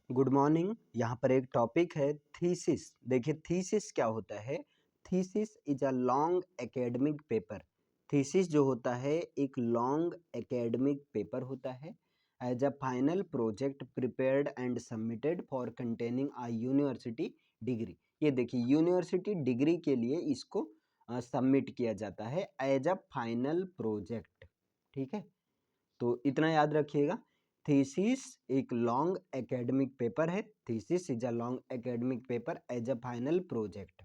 Good morning. यहाँ पर एक टॉपिक है थीसिस। देखिए थीसिस क्या होता है। Thesis is a long academic paper. Thesis जो होता है एक लॉन्ग एकेडमिक पेपर होता है as a final project prepared and submitted for containing a university degree. ये देखिए यूनिवर्सिटी डिग्री के लिए इसको सबमिट किया जाता है एज अ फाइनल प्रोजेक्ट। ठीक है, तो इतना याद रखिएगा। थीसिस एक लॉन्ग एकेडमिक पेपर है। Thesis is a long academic paper as a final project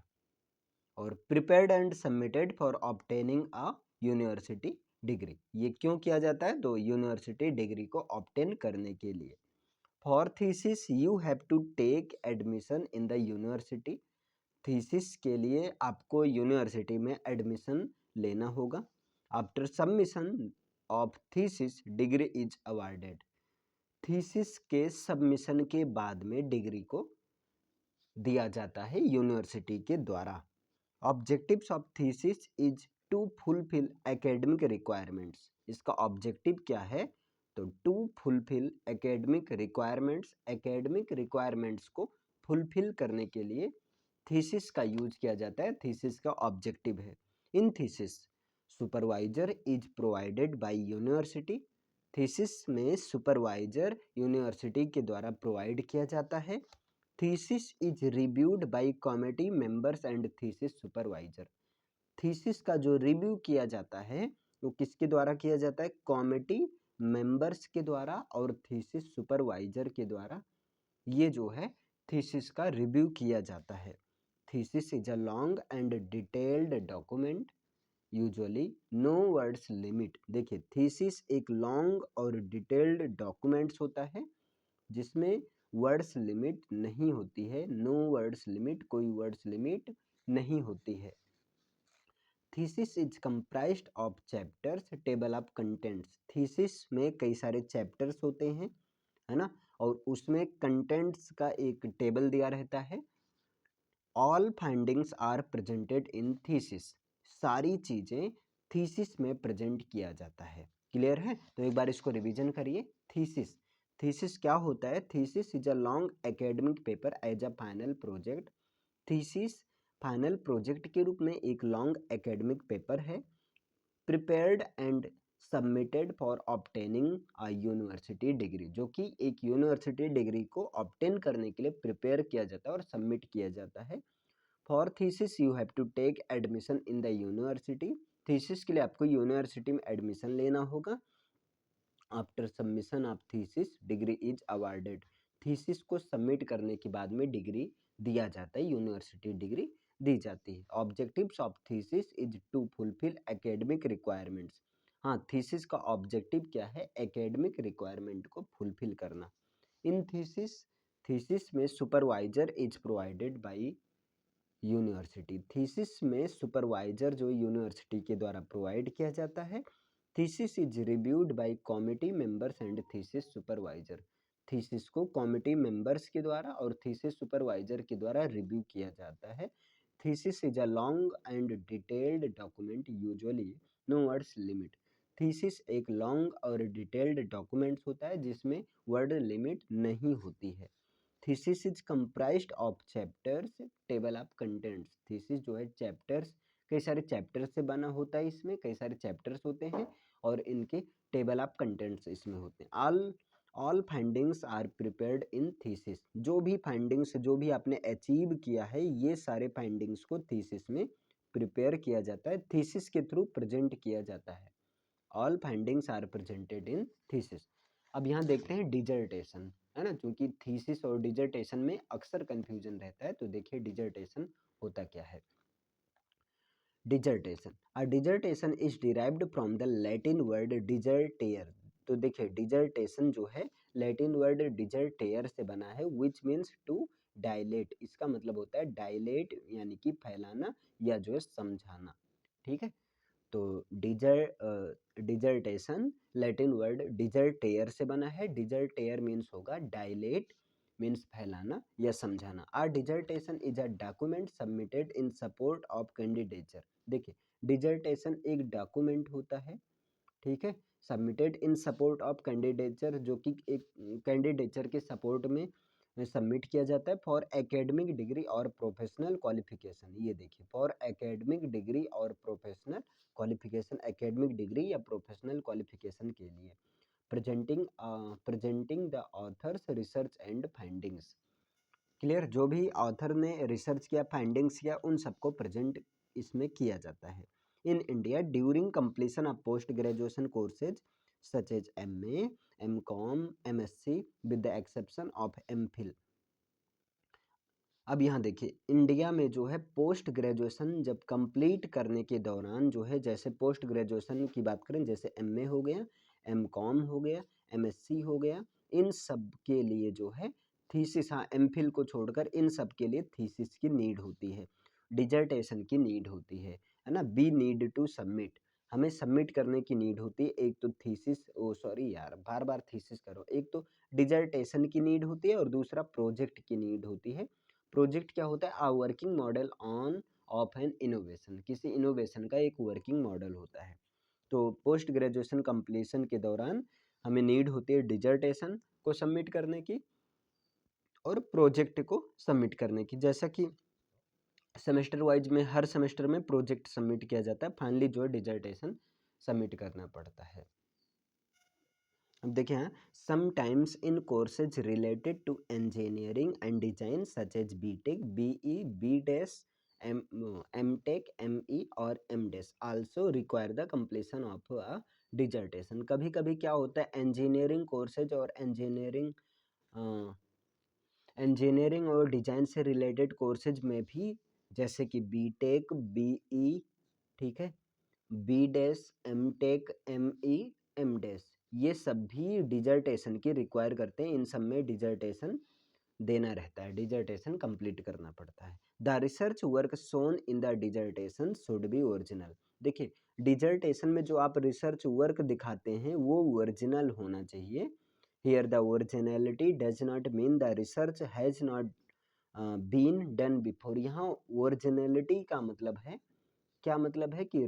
और prepared and submitted for obtaining a university degree. ये क्यों किया जाता है? तो यूनिवर्सिटी डिग्री को ऑब्टेन करने के लिए। For thesis you have to take admission in the university. Thesis के लिए आपको यूनिवर्सिटी में एडमिशन लेना होगा। After submission of thesis degree is awarded. Thesis के सबमिशन के बाद में डिग्री को दिया जाता है यूनिवर्सिटी के द्वारा। Objectives of thesis is to fulfil academic requirements. इसका ऑब्जेक्टिव क्या है? तो to fulfil academic requirements. Academic requirements को फुलफिल करने के लिए थीसिस का यूज किया जाता है। थीसिस का ऑब्जेक्टिव है। In thesis supervisor is provided by university. Thesis में सुपरवाइजर यूनिवर्सिटी के द्वारा प्रोवाइड किया जाता है। Thesis is reviewed by committee members and thesis supervisor. Thesis का जो रिव्यू किया जाता है वो किसके द्वारा किया जाता है? कमिटी मेंबर्स के द्वारा और थीसिस सुपरवाइजर के द्वारा ये जो है थीसिस का रिव्यू किया जाता है। Thesis is a long and detailed document usually no words limit. देखिए थीसिस एक लॉन्ग और डिटेल्ड डॉक्यूमेंट्स होता है जिसमें वर्ड्स लिमिट नहीं होती है। नो वर्ड्स लिमिट, कोई वर्ड्स लिमिट नहीं होती है। Thesis is comprised of chapters table of contents. Thesis में कई सारे चैप्टर्स होते हैं, है ना, और उसमें कंटेंट्स का एक टेबल दिया रहता है। All findings are presented in thesis. सारी चीजें थीसिस में प्रेजेंट किया जाता है। क्लियर है? तो एक बार इसको रिवीजन करिए। थीसिस, थीसिस क्या होता है? Thesis is a long academic paper as a final project. Thesis final project के रूप में एक लॉन्ग एकेडमिक पेपर है। Prepared and submitted for obtaining a university degree, जो कि एक यूनिवर्सिटी डिग्री को ऑब्टेन करने के लिए प्रिपेयर किया जाता है और सबमिट किया जाता है। For thesis you have to take admission in the university. Thesis के लिए आपको यूनिवर्सिटी में एडमिशन लेना होगा। After submission of thesis degree is awarded. Thesis को सबमिट करने के बाद में डिग्री दिया जाता है, यूनिवर्सिटी डिग्री दी जाती है। Objectives of thesis is to fulfil academic requirements. हाँ, थीसिस का ऑब्जेक्टिव क्या है? एकेडमिक रिक्वायरमेंट को फुलफिल करना। इन थीसिस, थीसिस में supervisor is provided by university. Thesis में सुपरवाइजर जो यूनिवर्सिटी के द्वारा प्रोवाइड किया जाता है। Thesis is reviewed by committee members and thesis supervisor. Thesis को कमिटी मेंबर्स के द्वारा और थीसिस सुपरवाइजर के द्वारा रिव्यू किया जाता है। Thesis is a long and detailed document usually no words limit. Thesis एक लॉन्ग और डिटेल्ड डॉक्यूमेंट्स होता है जिसमें वर्ड लिमिट नहीं होती है। Thesis is comprised of chapters table of contents. Thesis जो है चैप्टर्स, कई सारे चैप्टर्स से बना होता है। इसमें कई सारे चैप्टर्स होते हैं और इनके टेबल ऑफ कंटेंट्स इसमें होते हैं। All findings are prepared in thesis. जो भी फाइंडिंग्स, जो भी आपने अचीव किया है, ये सारे फाइंडिंग्स को थीसिस में प्रिपेयर किया जाता है, थीसिस के थ्रू प्रेजेंट किया जाता है। All findings are presented in thesis. अब यहाँ देखते हैं डिजर्टेशन, है ना, क्योंकि थीसिस और डिजर्टेशन में अक्सर कंफ्यूजन रहता है। तो देखिए डिजर्टेशन होता क्या है। Dissertation, a dissertation is derived from the Latin word dissertare. तो देखिए डिजर्टेशन जो है लैटिन वर्ड डिजर्टेयर से बना है, विच मीन्स टू डायलेट। इसका मतलब होता है डायलेट यानी कि फैलाना या जो है समझाना। ठीक है, तो डिजर्टेशन लैटिन वर्ड डिजर्टेयर से बना है। डिजर्टेयर मीन्स होगा डायलेट, मीन्स फैलाना या समझाना। A dissertation is a document submitted in support of candidature. देखिए डिजर्टेशन एक डॉक्यूमेंट होता है, ठीक है, submitted in support of candidature, जो कि एक कैंडिडेचर के सपोर्ट में में सबमिट किया जाता है फॉर एकेडमिक डिग्री और प्रोफेशनल क्वालिफिकेशन। ये देखिए, फॉर एकेडमिक डिग्री और प्रोफेशनल क्वालिफिकेशन, एकेडमिक डिग्री या प्रोफेशनल क्वालिफिकेशन के लिए presenting the author's research and findings. Clear, जो भी ऑथर ने रिसर्च किया, फाइंडिंग्स किया, उन सबको प्रेजेंट इसमें किया जाता है। In India during completion of post graduation courses such as MA, MCOM, MSc with the exception of MPhil। अब यहाँ देखिए, इंडिया में जो है पोस्ट ग्रेजुएशन जब कंप्लीट करने के दौरान जो है, जैसे पोस्ट ग्रेजुएशन की बात करें, जैसे MA हो गया, MCOM हो गया, MSc हो गया, इन सब के लिए जो है थीसिस, हाँ MPhil को छोड़कर इन सब के लिए थीसिस की नीड होती है, डिजर्टेशन की नीड होती है ना। बी नीड टू सबमिट, हमें सबमिट करने की नीड होती है। एक तो थीसिस, ओ सॉरी यार, बार बार थीसिस करो, एक तो डिजर्टेशन की नीड होती है और दूसरा प्रोजेक्ट की नीड होती है। प्रोजेक्ट क्या होता है? A working model on of an innovation, किसी इनोवेशन का एक वर्किंग मॉडल होता है। तो पोस्ट ग्रेजुएशन कंप्लीशन के दौरान हमें नीड होती है डिजर्टेशन को सबमिट करने की और प्रोजेक्ट को सबमिट करने की। जैसा कि सेमेस्टर वाइज में हर सेमेस्टर में प्रोजेक्ट सबमिट किया जाता है, फाइनली जो है डिजर्टेशन सबमिट करना पड़ता है। अब देखिए, हाँ, sometimes in courses related to engineering and design such as BTech, BE, BDes, MTech, ME और MDes also require the completion of a dissertation. कभी कभी क्या होता है, इंजीनियरिंग कोर्सेज और इंजीनियरिंग और डिजाइन से रिलेटेड कोर्सेज में भी, जैसे कि BTech, BE, ठीक है, BDes, MTech, ME, MDes, ये सब भी डिजर्टेशन की रिक्वायर करते हैं। इन सब में डिजर्टेशन देना रहता है, डिजर्टेशन कंप्लीट करना पड़ता है। The research work shown in the dissertation should be original. देखिए, डिजर्टेशन में जो आप रिसर्च वर्क दिखाते हैं वो ओरिजिनल होना चाहिए। Here the originality does not mean the research has not been done before. यहाँ ओरिजिनलिटी का मतलब है, क्या मतलब है कि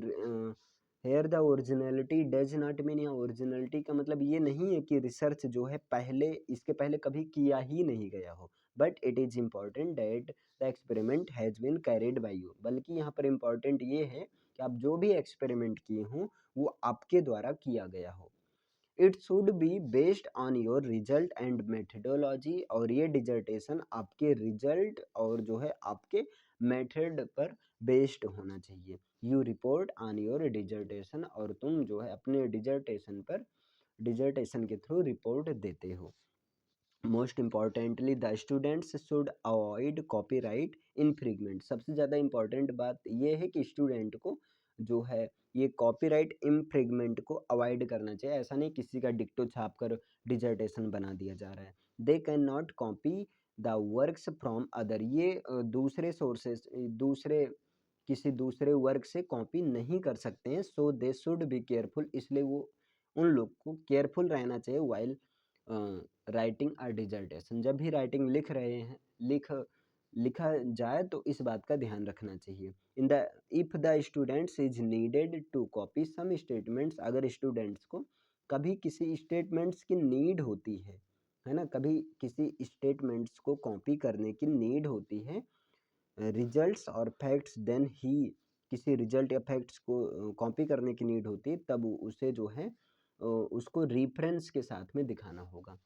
here the originality does not mean, या ओरिजिनलिटी का मतलब ये नहीं है कि रिसर्च जो है पहले, इसके पहले कभी किया ही नहीं गया हो, but it is important that the experiment has been carried by you. बल्कि यहाँ पर इम्पॉर्टेंट ये है कि आप जो भी एक्सपेरिमेंट किए हों वो आपके द्वारा किया गया हो। It should be based on your result and methodology, और ये डिजर्टेशन आपके रिजल्ट और जो है आपके मेथड पर बेस्ड होना चाहिए। You report on your dissertation, और तुम जो है अपने डिजर्टेशन पर, डिजर्टेशन के थ्रू रिपोर्ट देते हो। Most importantly the students should avoid copyright infringement. सबसे ज़्यादा इम्पॉर्टेंट बात ये है कि स्टूडेंट को जो है ये कॉपीराइट इन्फ्रिंगमेंट को अवॉइड करना चाहिए। ऐसा नहीं किसी का डिक्टो छाप कर डिजर्टेशन बना दिया जा रहा है। They can not copy the works from other, ये दूसरे सोर्सेस, दूसरे किसी दूसरे वर्क से कॉपी नहीं कर सकते हैं। सो दे शुड बी केयरफुल, इसलिए वो उन लोग को केयरफुल रहना चाहिए वाइल राइटिंग अ डिजर्टेशन। जब भी राइटिंग लिख रहे हैं, लिखा जाए तो इस बात का ध्यान रखना चाहिए। In the if the students is needed to copy some statements, अगर स्टूडेंट्स को कभी किसी स्टेटमेंट्स की नीड होती है ना, कभी किसी स्टेटमेंट्स को कॉपी करने की नीड होती है, रिजल्ट्स और फैक्ट्स, देन ही, किसी रिजल्ट या फैक्ट्स को कॉपी करने की नीड होती है, तब उसे जो है उसको रेफरेंस के साथ में दिखाना होगा।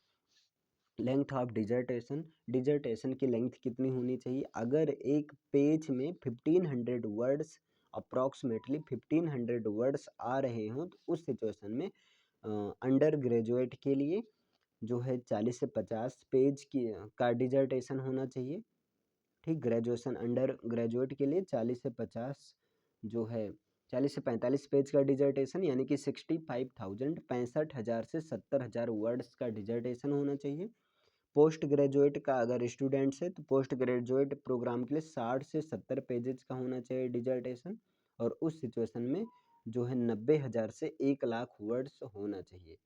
लेंथ ऑफ डिजर्टेशन, डिजर्टेशन की लेंथ कितनी होनी चाहिए? अगर एक पेज में 1500 वर्ड्स, अप्रॉक्सीमेटली 1500 वर्ड्स आ रहे हों, तो उस सिचुएशन में अंडर ग्रेजुएट के लिए जो है 40 से 50 पेज की का डिजर्टेशन होना चाहिए। ठीक, ग्रेजुएशन अंडर ग्रेजुएट के लिए 40 से 50 जो है 40 से 45 पेज का डिजर्टेशन, यानी कि 65,000, 65,000 से 70,000 वर्ड्स का डिजर्टेशन होना चाहिए। पोस्ट ग्रेजुएट का अगर स्टूडेंट्स है तो पोस्ट ग्रेजुएट प्रोग्राम के लिए 60 से 70 पेजेस का होना चाहिए डिजर्टेशन, और उस सिचुएशन में जो है 90,000 से 1,00,000 वर्ड्स होना चाहिए।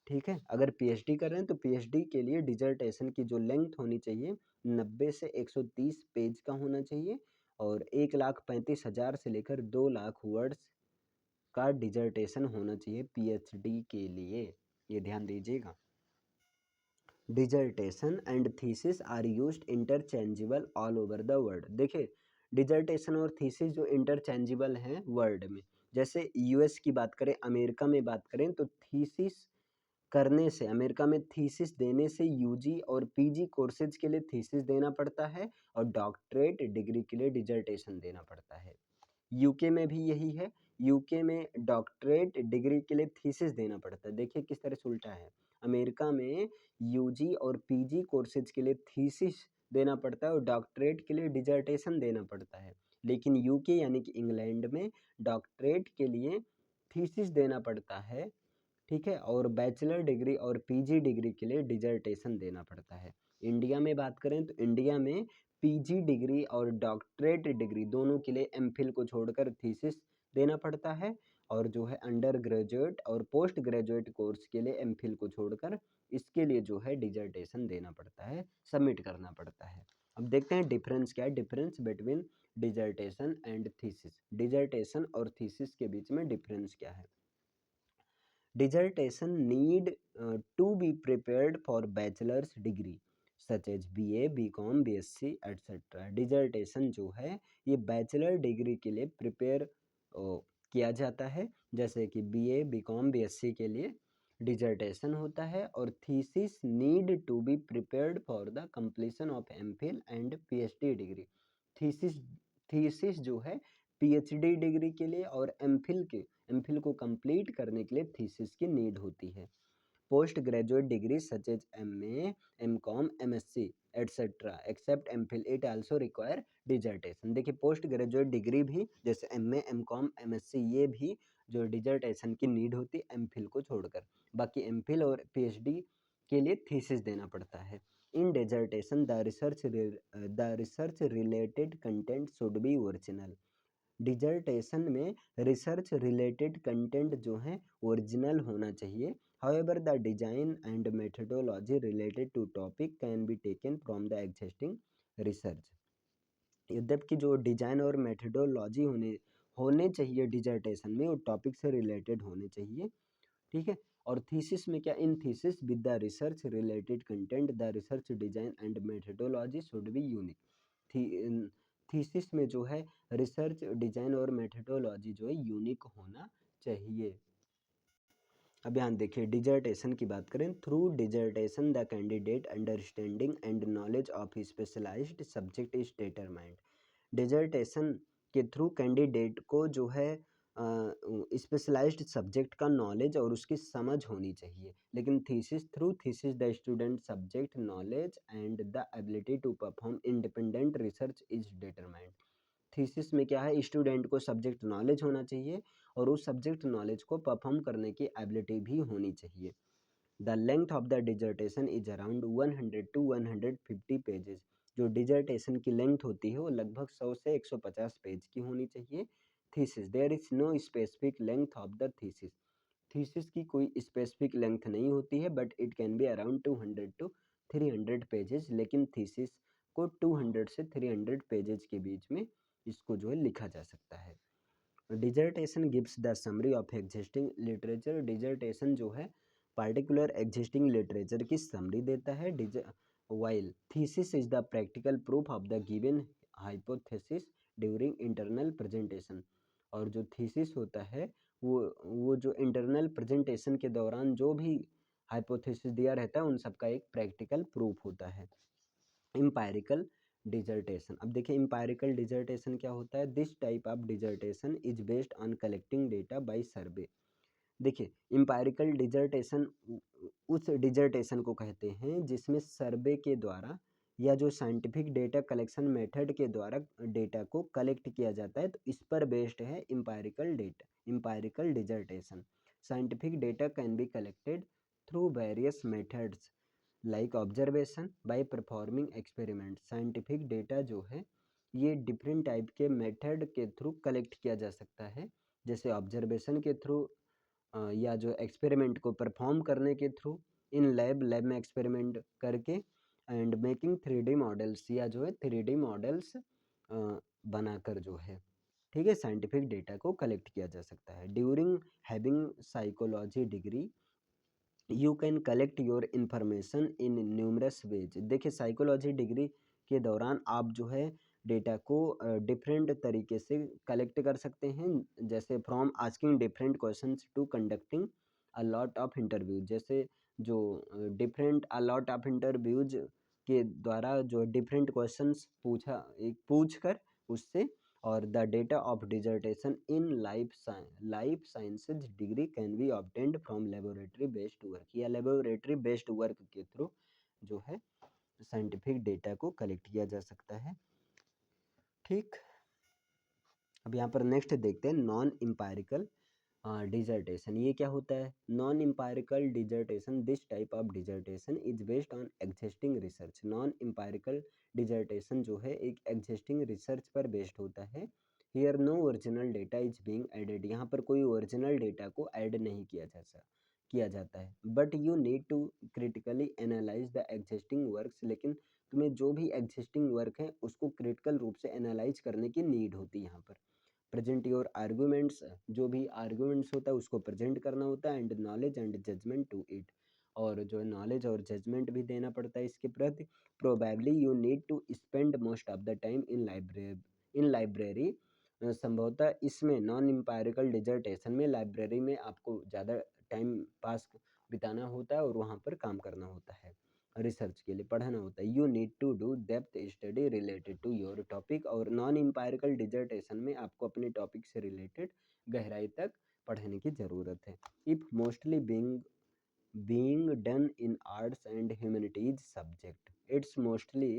ठीक है, अगर पीएचडी कर रहे हैं तो पीएचडी के लिए डिजर्टेशन की जो लेंथ होनी चाहिए 90 से 130 पेज का होना चाहिए, और 1,35,000 से लेकर 2,00,000 वर्ड्स का डिजर्टेशन होना चाहिए पीएचडी के लिए। ये ध्यान दीजिएगा। Dissertation and thesis are used interchangeable all over the world. देखिए डिजर्टेशन और थीसिस जो इंटरचेंजेबल हैं वर्ल्ड में, जैसे यूएस की बात करें, अमेरिका में बात करें, तो थीसिस करने से, अमेरिका में थीसिस देने से यूजी और पीजी कोर्सेज के लिए थीसिस देना पड़ता है और डॉक्टरेट डिग्री के लिए डिजर्टेशन देना पड़ता है। यूके में भी यही है, यूके में डॉक्टरेट डिग्री के लिए थीसिस देना पड़ता है। देखिए किस तरह से उल्टा है, अमेरिका में यूजी और पीजी कोर्सेज के लिए थीसिस देना पड़ता है और डॉक्टरेट के लिए डिजर्टेशन देना पड़ता है, लेकिन यूके यानी कि इंग्लैंड में डॉक्टरेट के लिए थीसिस देना पड़ता है, ठीक है, और बैचलर डिग्री और पीजी डिग्री के लिए डिजर्टेशन देना पड़ता है। इंडिया में बात करें तो इंडिया में पीजी डिग्री और डॉक्टरेट डिग्री दोनों के लिए एमफिल को छोड़कर थीसिस देना पड़ता है, और जो है अंडर ग्रेजुएट और पोस्ट ग्रेजुएट कोर्स के लिए एमफिल को छोड़कर इसके लिए जो है डिजर्टेशन देना पड़ता है, सबमिट करना पड़ता है। अब देखते हैं डिफरेंस क्या है, difference between dissertation and thesis. Dissertation और थीसिस के बीच में डिफरेंस क्या है? Dissertation need to be prepared for bachelor's degree such as BA, BCom, BSc etc. Dissertation जो है ये बैचलर डिग्री के लिए प्रिपेयर किया जाता है, जैसे कि BA, BCom, BSc के लिए डिजर्टेशन होता है, और thesis need to be prepared for the completion of MPhil and PhD degree. Thesis thesis जो है पीएचडी डिग्री के लिए और एमफिल को कंप्लीट करने के लिए थीसिस की नीड होती है। Post graduate degree such as MA, MCom, MSc etcetera except MPhil it also require dissertation. देखिए पोस्ट ग्रेजुएट डिग्री भी जैसे एमए, एमकॉम, एमएससी ये भी जो डिजर्टेशन की नीड होती है एमफिल को छोड़कर, बाकी एमफिल और पीएचडी के लिए थीसिस देना पड़ता है। In dissertation the research related content should be original. Dissertation में रिसर्च रिलेटेड कंटेंट जो है ओरिजिनल होना चाहिए। However the design and methodology related to topic can be taken from the existing research. यद्यपि जो डिजाइन और मेथडोलॉजी होने चाहिए डिजर्टेशन में वो टॉपिक से रिलेटेड होने चाहिए, ठीक है। और थीसिस में क्या, in thesis with the research related content the research design and methodology should be unique. Thesis में जो है रिसर्च डिजाइन और मेथडोलॉजी जो है यूनिक होना चाहिए। अब यहाँ देखिए डिजर्टेशन की बात करें, through dissertation the candidate understanding and knowledge of specialized subject is determined. Dissertation के थ्रू कैंडिडेट को जो है स्पेशलाइज्ड सब्जेक्ट का नॉलेज और उसकी समझ होनी चाहिए, लेकिन thesis the student subject knowledge and the ability to perform independent research is determined. Thesis में क्या है, स्टूडेंट को सब्जेक्ट नॉलेज होना चाहिए और उस सब्जेक्ट नॉलेज को परफॉर्म करने की एबिलिटी भी होनी चाहिए। The length of the dissertation is around 100 to 150 pages. जो डिजर्टेशन की लेंथ होती है वो लगभग 100 से 150 पेज की होनी चाहिए। Thesis there is no specific length of the thesis. Thesis की कोई स्पेसिफिक लेंथ नहीं होती है, but it can be around 200 to 300 pages, लेकिन थीसिस को 200 से 300 पेजेस के बीच में इसको जो है लिखा जा सकता है। Dissertation gives the summary of existing literature. Dissertation जो है पार्टिकुलर एग्जिस्टिंग लिटरेचर की समरी देता है, while thesis is the practical proof of the given hypothesis during internal presentation. और जो थीसिस होता है वो जो इंटरनल प्रेजेंटेशन के दौरान जो भी हाइपोथेसिस दिया रहता है उन सबका एक प्रैक्टिकल प्रूफ होता है। इम्पायरिकल डिजर्टेशन, अब देखिए इम्पायरिकल डिजर्टेशन क्या होता है। This type of dissertation is based on collecting data by survey. देखिए इम्पायरिकल डिजर्टेशन उस डिजर्टेशन को कहते हैं जिसमें सर्वे के द्वारा या जो साइंटिफिक डेटा कलेक्शन मेथड के द्वारा डेटा को कलेक्ट किया जाता है, तो इस पर बेस्ड है empirical dissertation. Scientific data can be collected through various methods like observation by performing experiment. Scientific data जो है ये डिफरेंट टाइप के मेथड के थ्रू कलेक्ट किया जा सकता है, जैसे ऑब्जर्वेशन के थ्रू या जो एक्सपेरिमेंट को परफॉर्म करने के थ्रू, इन लैब में एक्सपेरिमेंट करके, एंड मेकिंग 3D मॉडल्स, या जो है 3D मॉडल्स बनाकर जो है, ठीक है, साइंटिफिक डेटा को कलेक्ट किया जा सकता है। During having psychology degree you can collect your information in numerous ways. देखिए साइकोलॉजी डिग्री के दौरान आप जो है डेटा को डिफरेंट तरीके से कलेक्ट कर सकते हैं, जैसे from asking different questions to conducting a lot of interview. जैसे जो different a lot of interviews के द्वारा जो डिफरेंट क्वेश्चंस पूछ कर उससे, और the data of dissertation in life sciences degree can be obtained from laboratory based work, या लेबोरेटरी बेस्ड वर्क के थ्रू जो है साइंटिफिक डेटा को कलेक्ट किया जा सकता है। ठीक, अब यहाँ पर नेक्स्ट देखते हैं नॉन इम्पायरिकल डिजर्टेशन। ये क्या होता है? Non empirical dissertation, this type of dissertation is based on existing research. Non empirical dissertation जो है एक एग्जिस्टिंग रिसर्च पर बेस्ड होता है। Here no original data is being added, यहाँ पर कोई ओरिजिनल डेटा को ऐड नहीं किया जाता है। But you need to critically analyse the existing works, लेकिन तुम्हें जो भी एग्जिस्टिंग वर्क है उसको क्रिटिकल रूप से एनालाइज करने की नीड होती है यहाँ पर। प्रेजेंट योर आर्ग्यूमेंट्स, जो भी आर्ग्यूमेंट्स होता है उसको प्रेजेंट करना होता है, and knowledge and judgement to it, और जो नॉलेज और जजमेंट भी देना पड़ता है इसके प्रति। Probably you need to spend most of the time in library. संभवतः इसमें नॉन इम्पायरिकल डिजर्टेशन में लाइब्रेरी में आपको ज़्यादा टाइम पास बिताना होता है और वहाँ पर काम करना होता है, रिसर्च के लिए पढ़ना होता है। You need to do depth study related to your topic, और नॉन इम्पायरिकल डिजर्टेशन में आपको अपने टॉपिक से रिलेटेड गहराई तक पढ़ने की ज़रूरत है। If mostly being done in arts and humanities subject, it's mostly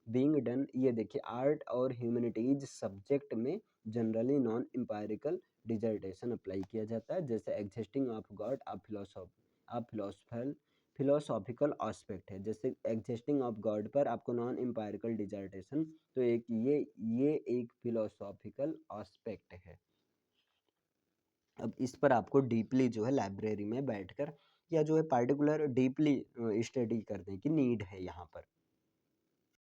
being done, ये देखिए आर्ट और ह्यूमैनिटीज सब्जेक्ट में generally non empirical dissertation apply किया जाता है। जैसे existing of God philosophical aspect है, जैसे एग्जिस्टिंग ऑफ गॉड पर आपको नॉन एम्पायरिकल डिजर्टेशन, तो एक ये एक फिलोसॉफिकल एस्पेक्ट है। अब इस पर आपको डीपली जो है लाइब्रेरी में बैठकर या जो है पार्टिकुलर डीपली स्टडी करने की नीड है यहाँ पर।